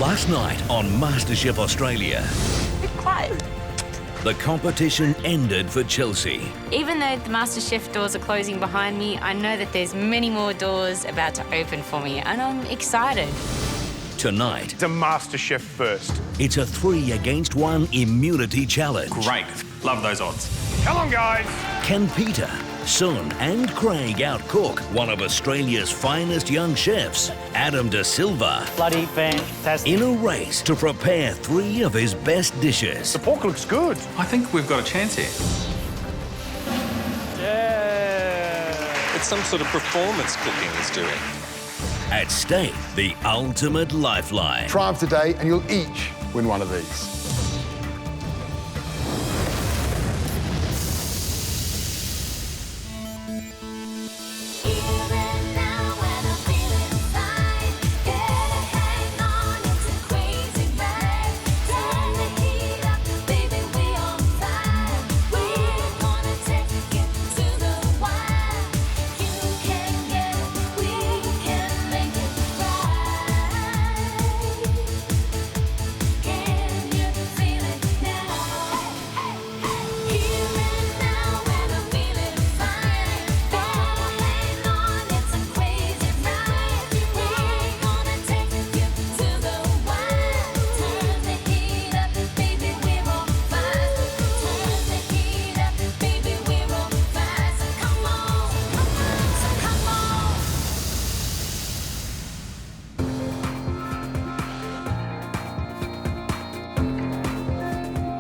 Last night on MasterChef Australia, Quiet. the competition ended for Chelsea. Even though the MasterChef doors are closing behind me, I know that there's many more doors about to open for me, and I'm excited. Tonight, It's a MasterChef first. it's a 3-against-1 immunity challenge. Great. Love those odds. Come on, guys. Can Peter, Sun and Craig outcook one of Australia's finest young chefs, Adam Da Silva, Bloody fantastic. in a race to prepare 3 of his best dishes? The pork looks good. I think we've got a chance here. Yeah. It's some sort of performance cooking he's doing. At stake, the ultimate lifeline. Triumph today and you'll each win one of these.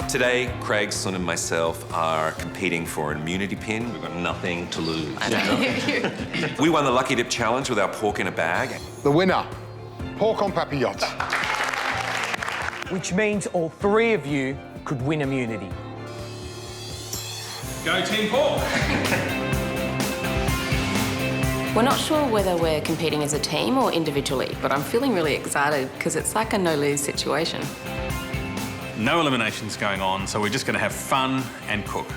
Today, Craig, Sun and myself are competing for an immunity pin. We've got nothing to lose. We won the Lucky Dip Challenge with our pork in a bag. The winner, pork on papillotes. Which means all 3 of you could win immunity. Go Team Pork. We're not sure whether we're competing as a team or individually, but I'm feeling really excited because it's like a no-lose situation. No eliminations going on, so we're just going to have fun and cook.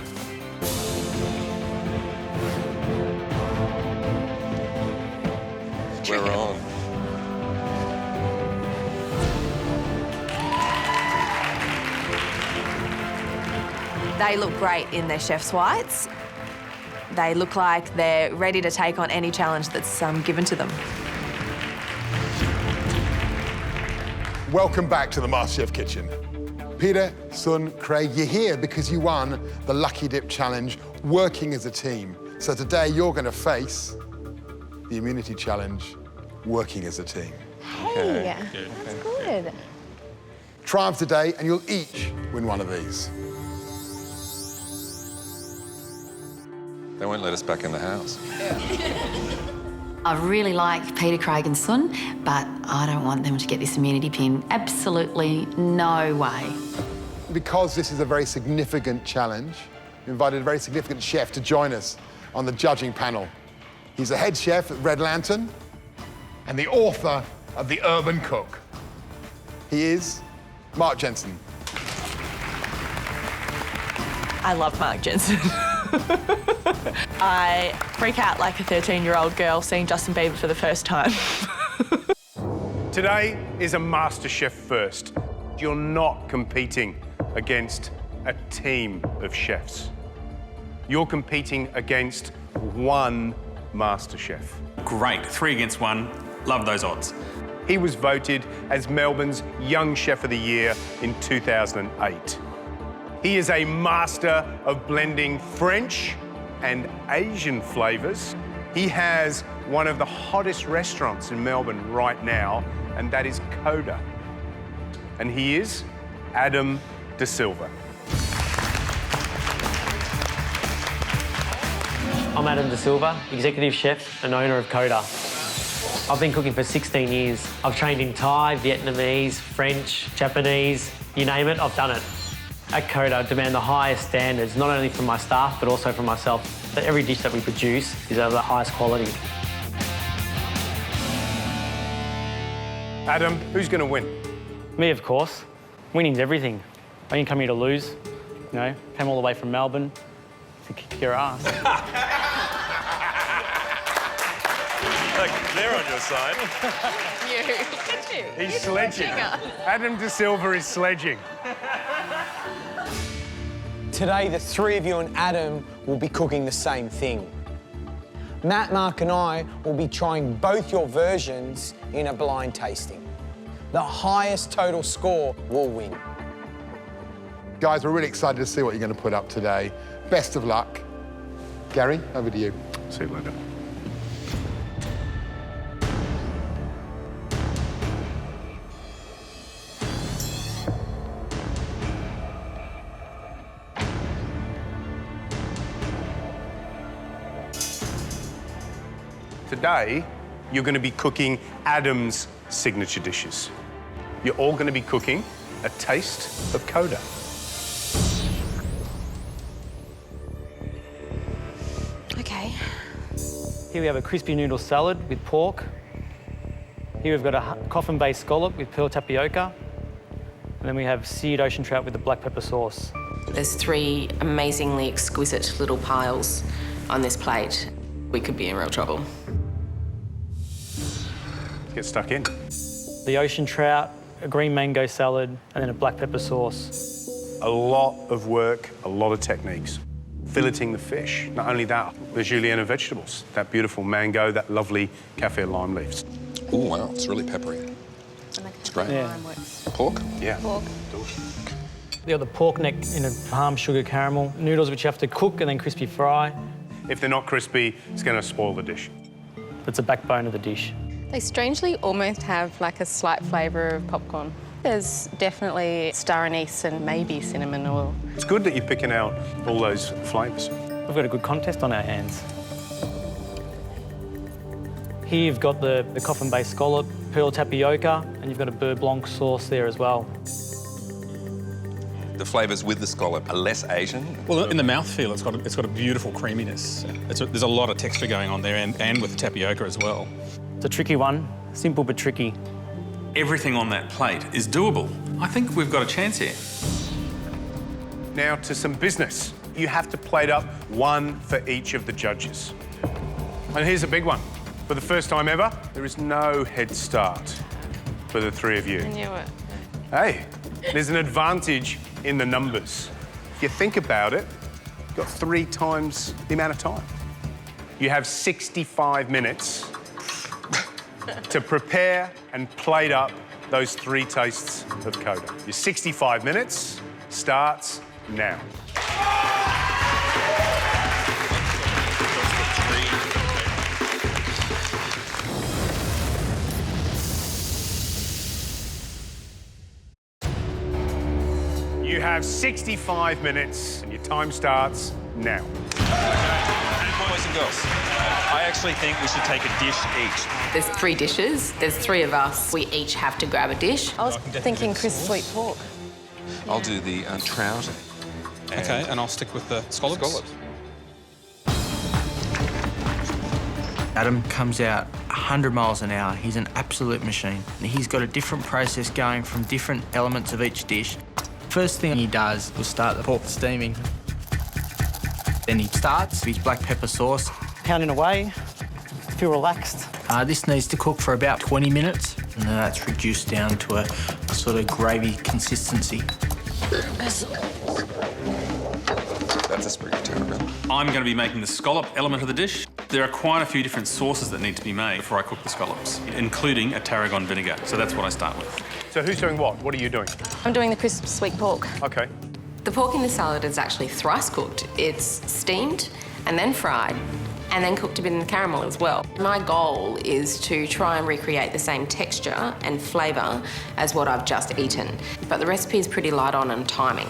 We're on. They look great in their chef's whites. They look like they're ready to take on any challenge that's given to them. Welcome back to the MasterChef kitchen. Peter, Sun, Craig, you're here because you won the Lucky Dip Challenge working as a team. So today you're going to face the immunity challenge working as a team. Hey, that's good. Triumph today and you'll each win one of these. They won't let us back in the house. I really like Peter, Craig and Sun, but I don't want them to get this immunity pin. Absolutely no way. Because this is a very significant challenge, we invited a very significant chef to join us on the judging panel. He's a head chef at Red Lantern and the author of The Urban Cook. He is Mark Jensen. I love Mark Jensen. I freak out like a 13-year-old girl seeing Justin Bieber for the first time. Today is a MasterChef first. You're not competing against a team of chefs. You're competing against one MasterChef. Great. 3 against 1. Love those odds. He was voted as Melbourne's Young Chef of the Year in 2008. He is a master of blending French and Asian flavours. He has one of the hottest restaurants in Melbourne right now, and that is Coda. And he is Adam Da Silva. I'm Adam Da Silva, executive chef and owner of Coda. I've been cooking for 16 years. I've trained in Thai, Vietnamese, French, Japanese, you name it, I've done it. At Coda, demand the highest standards, not only from my staff, but also from myself. That every dish that we produce is of the highest quality. Adam, who's going to win? Me, of course. Winning's everything. I didn't come here to lose. You know, came all the way from Melbourne to kick your ass. Look, they're on your side. you. Look at you. He's sledging. Adam De Silva is sledging. Today, the three of you and Adam will be cooking the same thing. Matt, Mark and I will be trying both your versions in a blind tasting. The highest total score will win. Guys, we're really excited to see what you're going to put up today. Best of luck. Gary, over to you. See you later. Today, you're going to be cooking Adam's signature dishes. You're all going to be cooking a taste of Coda. Okay. Here we have a crispy noodle salad with pork. Here we've got a coffin-based scallop with pearl tapioca. And then we have seared ocean trout with the black pepper sauce. There's 3 amazingly exquisite little piles on this plate. We could be in real trouble. Get stuck in. The ocean trout, a green mango salad, and then a black pepper sauce. A lot of work, a lot of techniques. Filleting the fish. Not only that, the julienne vegetables. That beautiful mango, that lovely kaffir lime leaves. Oh, wow, it's really peppery. It's great. Yeah. Pork? Yeah. Pork. You got the pork neck in a palm sugar caramel. Noodles which you have to cook and then crispy fry. If they're not crispy, it's going to spoil the dish. That's the backbone of the dish. They strangely almost have like a slight flavour of popcorn. There's definitely star anise and maybe cinnamon oil. It's good that you're picking out all those flavours. We've got a good contest on our hands. Here you've got the coffin-based scallop, pearl tapioca, and you've got a beurre blanc sauce there as well. The flavours with the scallop are less Asian. Well, in the mouthfeel, it's got a beautiful creaminess. There's a lot of texture going on there, and with the tapioca as well. It's a tricky one, simple but tricky. Everything on that plate is doable. I think we've got a chance here. Now to some business. You have to plate up 1 for each of the judges. And here's a big one. For the first time ever, there is no head start for the 3 of you. I knew it. Hey, there's an advantage in the numbers. If you think about it, you've got 3 times the amount of time. You have 65 minutes to prepare and plate up those 3 tastes of Coda. Your 65 minutes starts now. You have 65 minutes and your time starts now. Boys and girls, I actually think we should take a dish each. There's 3 dishes. There's 3 of us. We each have to grab a dish. I was thinking crisp sweet pork. I'll do the trout. Okay, and I'll stick with the scallops. Adam comes out 100 miles an hour. He's an absolute machine. He's got a different process going from different elements of each dish. First thing he does was start the pork steaming. Then he starts his black pepper sauce. Pounding away, feel relaxed. This needs to cook for about 20 minutes, and then that's reduced down to a sort of gravy consistency. That's a sprig of tarragon. I'm going to be making the scallop element of the dish. There are quite a few different sauces that need to be made before I cook the scallops, including a tarragon vinegar. So that's what I start with. So who's doing what? What are you doing? I'm doing the crisp sweet pork. Okay. The pork in the salad is actually thrice cooked. It's steamed and then fried and then cooked a bit in the caramel as well. My goal is to try and recreate the same texture and flavour as what I've just eaten. But the recipe is pretty light on timing.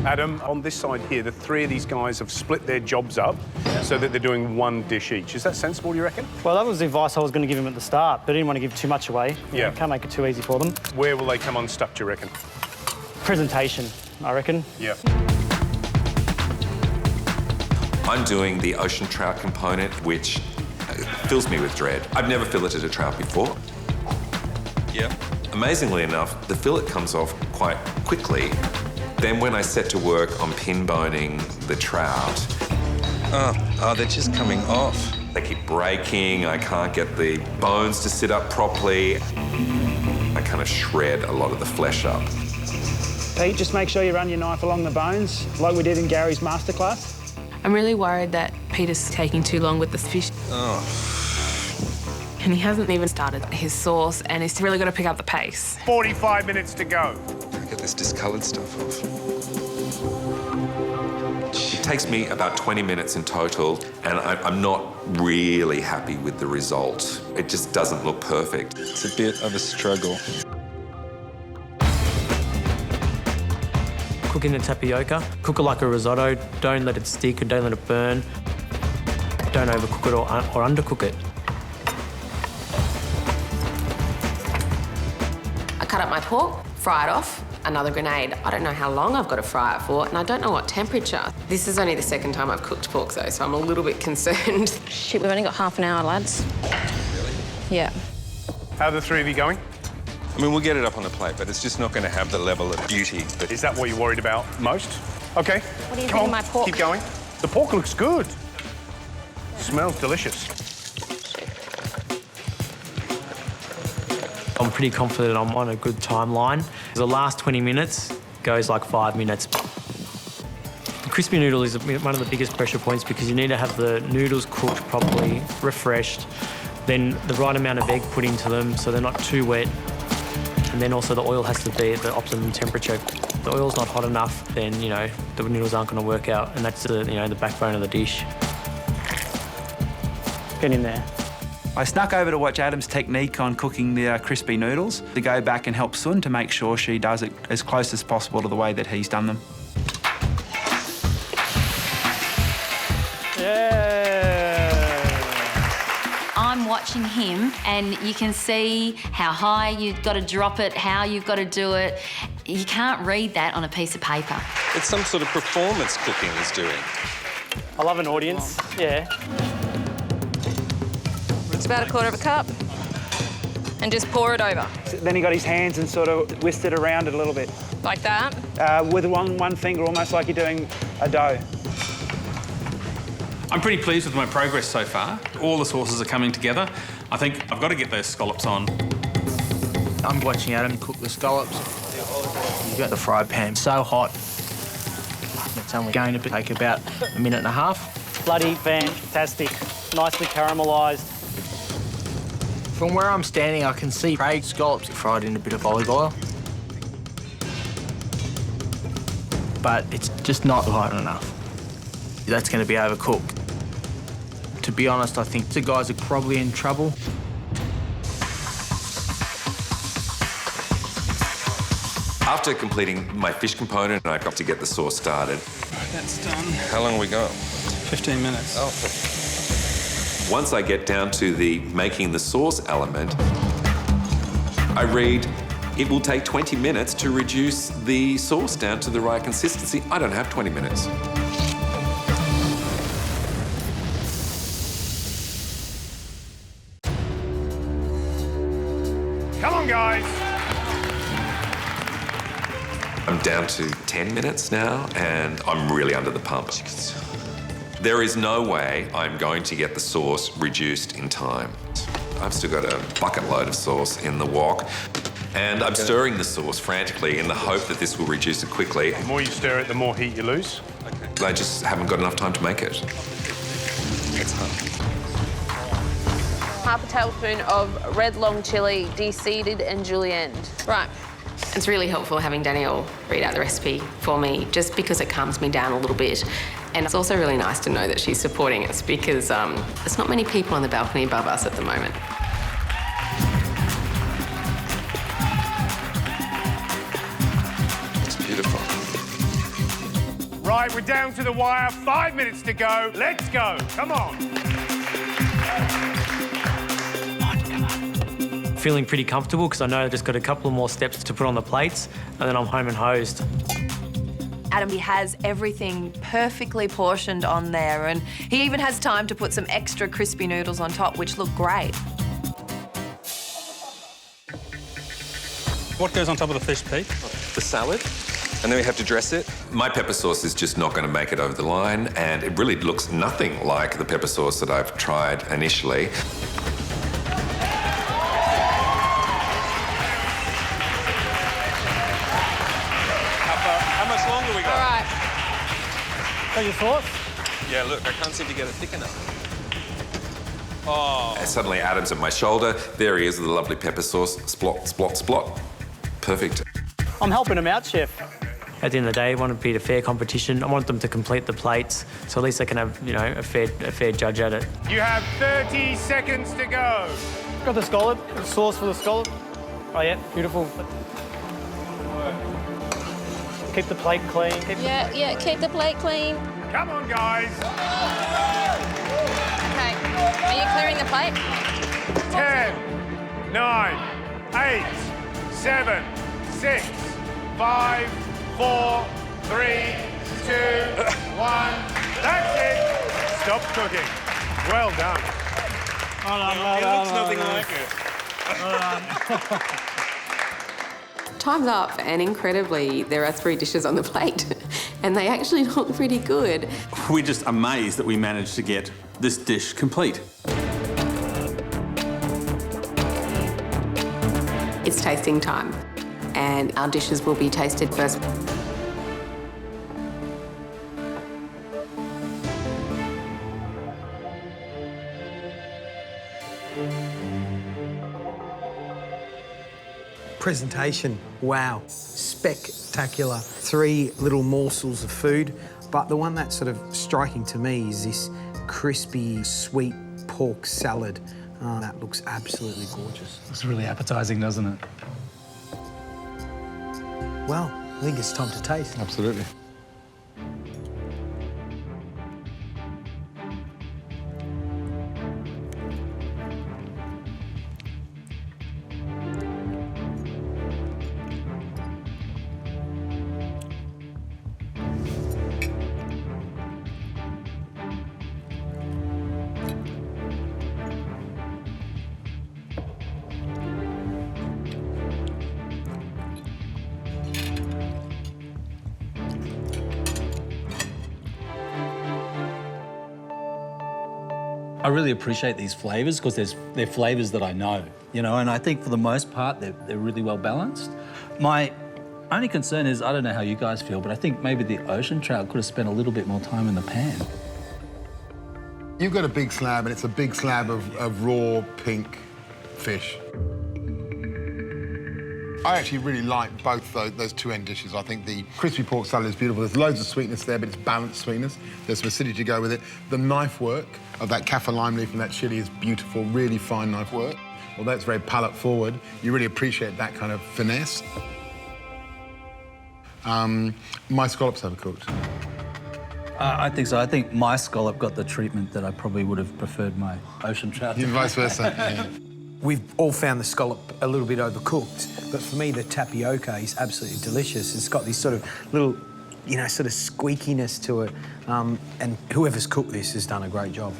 Adam, on this side here, the 3 of these guys have split their jobs up so that they're doing 1 dish each. Is that sensible, do you reckon? Well, that was the advice I was going to give him at the start, but I didn't want to give too much away. Yeah. Can't make it too easy for them. Where will they come unstuck, do you reckon? Presentation, I reckon. Yeah. I'm doing the ocean trout component, which fills me with dread. I've never filleted a trout before. Yeah. Amazingly enough, the fillet comes off quite quickly. Then when I set to work on pin boning the trout... Oh, they're just coming off. They keep breaking, I can't get the bones to sit up properly. I kind of shred a lot of the flesh up. Pete, just make sure you run your knife along the bones, like we did in Gary's masterclass. I'm really worried that Peter's taking too long with the fish. Oh. And he hasn't even started his sauce, and he's really got to pick up the pace. 45 minutes to go. Get this discoloured stuff off. It takes me about 20 minutes in total, and I'm not really happy with the result. It just doesn't look perfect. It's a bit of a struggle. Cooking the tapioca, cook it like a risotto. Don't let it stick and don't let it burn. Don't overcook it or undercook it. I cut up my pork, fry it off, another grenade. I don't know how long I've got to fry it for, and I don't know what temperature. This is only the second time I've cooked pork, though, so I'm a little bit concerned. Shit, we've only got half an hour, lads. Really? Yeah. How are the three of you going? I mean, we'll get it up on the plate, but it's just not going to have the level of beauty. Is that what you're worried about most? OK. What do you Come think on, of my pork? keep going. The pork looks good. Smells delicious. I'm pretty confident I'm on a good timeline. The last 20 minutes goes like 5 minutes. The crispy noodle is one of the biggest pressure points because you need to have the noodles cooked properly, refreshed, then the right amount of egg put into them so they're not too wet, and then also the oil has to be at the optimum temperature. If the oil's not hot enough, then, you know, the noodles aren't going to work out, and that's the, you know, the backbone of the dish. Get in there. I snuck over to watch Adam's technique on cooking the crispy noodles, to go back and help Sun to make sure she does it as close as possible to the way that he's done them. I'm watching him, and you can see how high you've got to drop it, how you've got to do it. You can't read that on a piece of paper. It's some sort of performance cooking he's doing. I love an audience, yeah. It's about a quarter of a cup. And just pour it over. Then he got his hands and sort of whisked it around it a little bit. Like that? With one finger, almost like you're doing a dough. I'm pretty pleased with my progress so far. All the sauces are coming together. I think I've got to get those scallops on. I'm watching Adam cook the scallops. You've got the fry pan so hot. It's only going to take about a minute and a half. Bloody fantastic. Nicely caramelised. From where I'm standing, I can see Craig's scallops fried in a bit of olive oil. But it's just not hot enough. That's going to be overcooked. To be honest, I think the guys are probably in trouble. After completing my fish component, I got to get the sauce started. That's done. How long we got? 15 minutes. Oh. Once I get down to the making the sauce element, I read it will take 20 minutes to reduce the sauce down to the right consistency. I don't have 20 minutes. Come on, guys. I'm down to 10 minutes now, and I'm really under the pump. There is no way I'm going to get the sauce reduced in time. I've still got a bucket load of sauce in the wok, and I'm stirring the sauce frantically in the hope that this will reduce it quickly. The more you stir it, the more heat you lose. Okay. I just haven't got enough time to make it. It's hot. Half a tablespoon of red long chilli, de-seeded and julienned. Right. It's really helpful having Danielle read out the recipe for me, just because it calms me down a little bit. And it's also really nice to know that she's supporting us, because there's not many people on the balcony above us at the moment. It's beautiful. Right, we're down to the wire. 5 minutes to go. Let's go. Come on. Feeling pretty comfortable because I know I've just got a couple more steps to put on the plates, and then I'm home and hosed. Adam, he has everything perfectly portioned on there, and he even has time to put some extra crispy noodles on top, which look great. What goes on top of the fish, Pete? The salad. And then we have to dress it. My pepper sauce is just not going to make it over the line, and it really looks nothing like the pepper sauce that I've tried initially. How much longer we got? All right. Got your sauce? Yeah, look, I can't seem to get it thick enough. Oh. And suddenly Adam's at my shoulder. There he is with the lovely pepper sauce. Splot, splot, splot. Perfect. I'm helping him out, Chef. At the end of the day, I want it to be a fair competition. I want them to complete the plates, so at least they can have, you know, a fair judge at it. You have 30 seconds to go. Got the scallop, the sauce for the scallop. Oh yeah, beautiful. Keep the plate clean. Yeah, keep the plate clean. Come on, guys. Okay, are you clearing the plate? 10, 9, 8, 7, 6, 5, 4, 3, 2, 1. That's it. Stop cooking. Well done. It looks nothing like it. Time's up, and incredibly, there are 3 dishes on the plate, and they actually look pretty good. We're just amazed that we managed to get this dish complete. It's tasting time, and our dishes will be tasted first. Presentation, wow, spectacular. 3 little morsels of food, but the one that's sort of striking to me is this crispy, sweet pork salad. That looks absolutely gorgeous. Looks really appetising, doesn't it? Well, I think it's time to taste. Absolutely. I really appreciate these flavours because they're flavours that I know, you know, and I think for the most part they're really well balanced. My only concern is, I don't know how you guys feel, but I think maybe the ocean trout could have spent a little bit more time in the pan. You've got a big slab, and it's a big slab of raw pink fish. I actually really like both those 2 end dishes. I think the crispy pork salad is beautiful. There's loads of sweetness there, but it's balanced sweetness. There's some acidity to go with it. The knife work of that kaffir lime leaf and that chilli is beautiful, really fine knife work. Although it's very palate forward, you really appreciate that kind of finesse. My scallops overcooked. I think so. I think my scallop got the treatment that I probably would have preferred my ocean trout to. Vice versa, yeah. We've all found the scallop a little bit overcooked, but for me, the tapioca is absolutely delicious. It's got this sort of little, you know, sort of squeakiness to it, and whoever's cooked this has done a great job.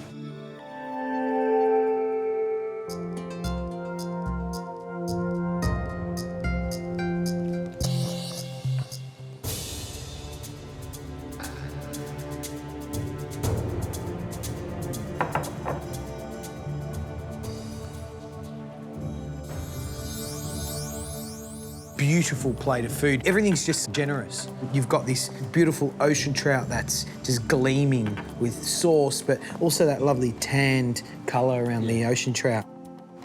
Beautiful plate of food. Everything's just generous. You've got this beautiful ocean trout that's just gleaming with sauce, but also that lovely tanned colour around the ocean trout.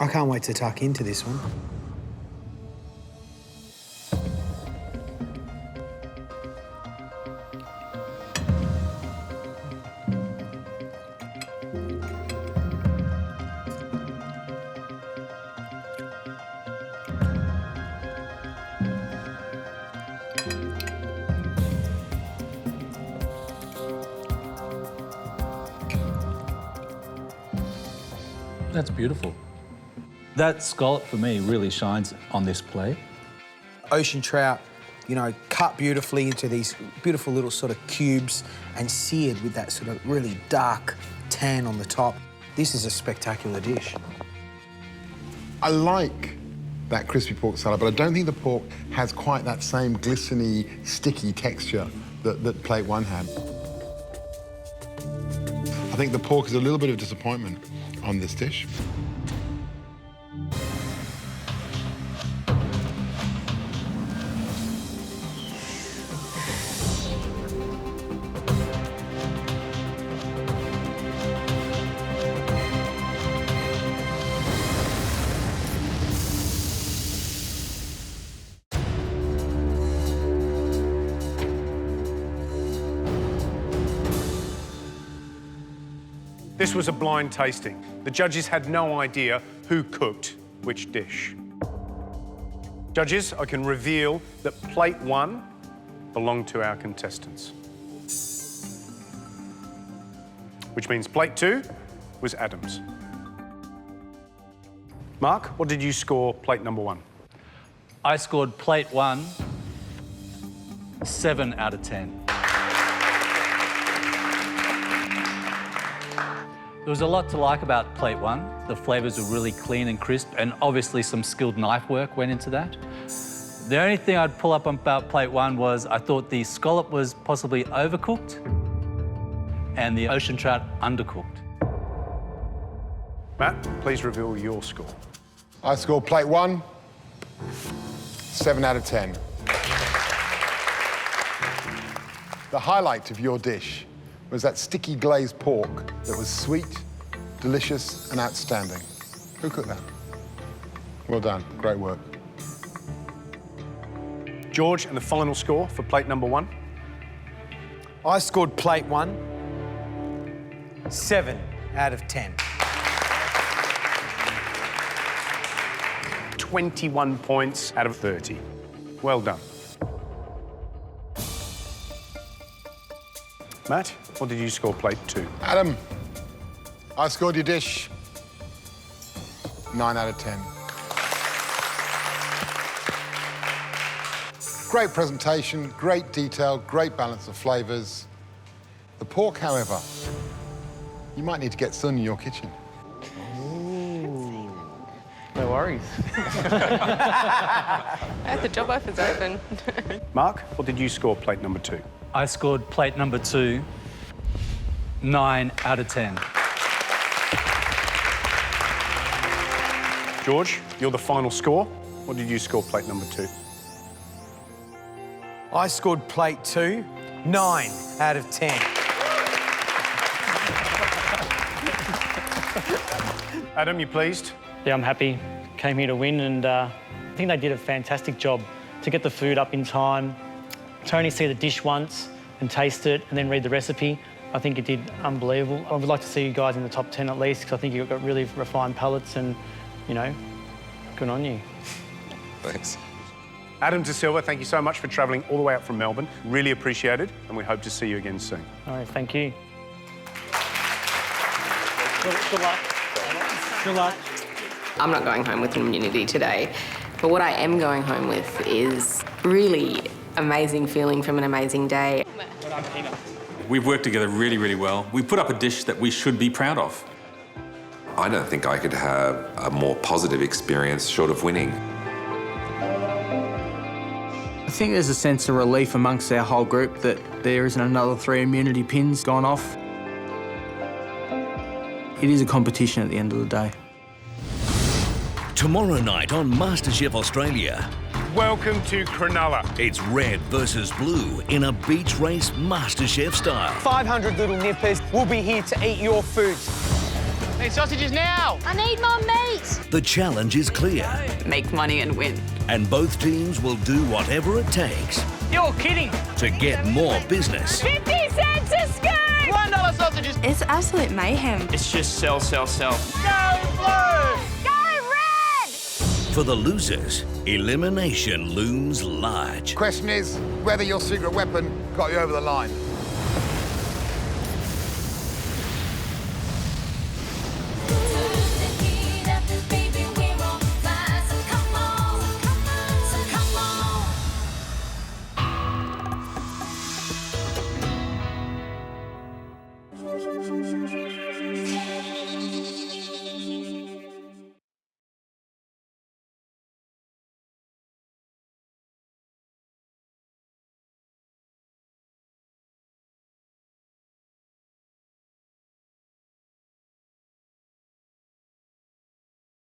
I can't wait to tuck into this one. That's beautiful. That scallop, for me, really shines on this plate. Ocean trout, you know, cut beautifully into these beautiful little sort of cubes and seared with that sort of really dark tan on the top. This is a spectacular dish. I like that crispy pork salad, but I don't think the pork has quite that same glistening, sticky texture that plate one had. I think the pork is a little bit of disappointment on this dish. This was a blind tasting. The judges had no idea who cooked which dish. Judges, I can reveal that plate one belonged to our contestants. Which means plate two was Adam's. Mark, what did you score plate number one? I scored plate one 7 out of 10. There was a lot to like about plate one. The flavours were really clean and crisp, and obviously some skilled knife work went into that. The only thing I'd pull up about plate one was I thought the scallop was possibly overcooked and the ocean trout undercooked. Matt, please reveal your score. I scored plate one 7 out of 10. The highlight of your dish was that sticky glazed pork that was sweet, delicious, and outstanding. Who cooked that? Well done, great work. George, and the final score for plate number one? I scored plate one 7 out of 10. 21 points out of 30. Well done. Matt, what did you score plate two? Adam, I scored your dish 9 out of 10. Great presentation, great detail, great balance of flavours. The pork, however, you might need to get Sun in your kitchen. No worries. The job offer's open. Mark, what did you score plate number two? I scored plate number two 9 out of 10. George, you're the final score. What did you score plate number two? I scored plate two 9 out of 10. Adam, you pleased? Yeah, I'm happy. Came here to win, and I think they did a fantastic job to get the food up in time, to only see the dish once and taste it and then read the recipe. I think it did unbelievable. I would like to see you guys in the top 10 at least, because I think you've got really refined palates and, you know, good on you. Thanks. Adam De Silva, thank you so much for travelling all the way up from Melbourne. Really appreciate it, and we hope to see you again soon. All right, thank you. Good luck. Good luck. I'm not going home with immunity today, but what I am going home with is really amazing feeling from an amazing day. We've worked together really, really well. We put up a dish that we should be proud of. I don't think I could have a more positive experience short of winning. I think there's a sense of relief amongst our whole group that there isn't another 3 immunity pins gone off. It is a competition at the end of the day. Tomorrow night on MasterChef Australia. Welcome to Cronulla. It's red versus blue in a beach race MasterChef style. 500 little nippers will be here to eat your food. Need sausages now! I need more meat! The challenge is clear. Make money and win. And both teams will do whatever it takes. You're kidding! To get more business. 50 cents a scoop! $1 sausages! It's absolute mayhem. It's just sell, sell, sell. Go blue! Go red! For the losers, elimination looms large. Question is whether your secret weapon got you over the line.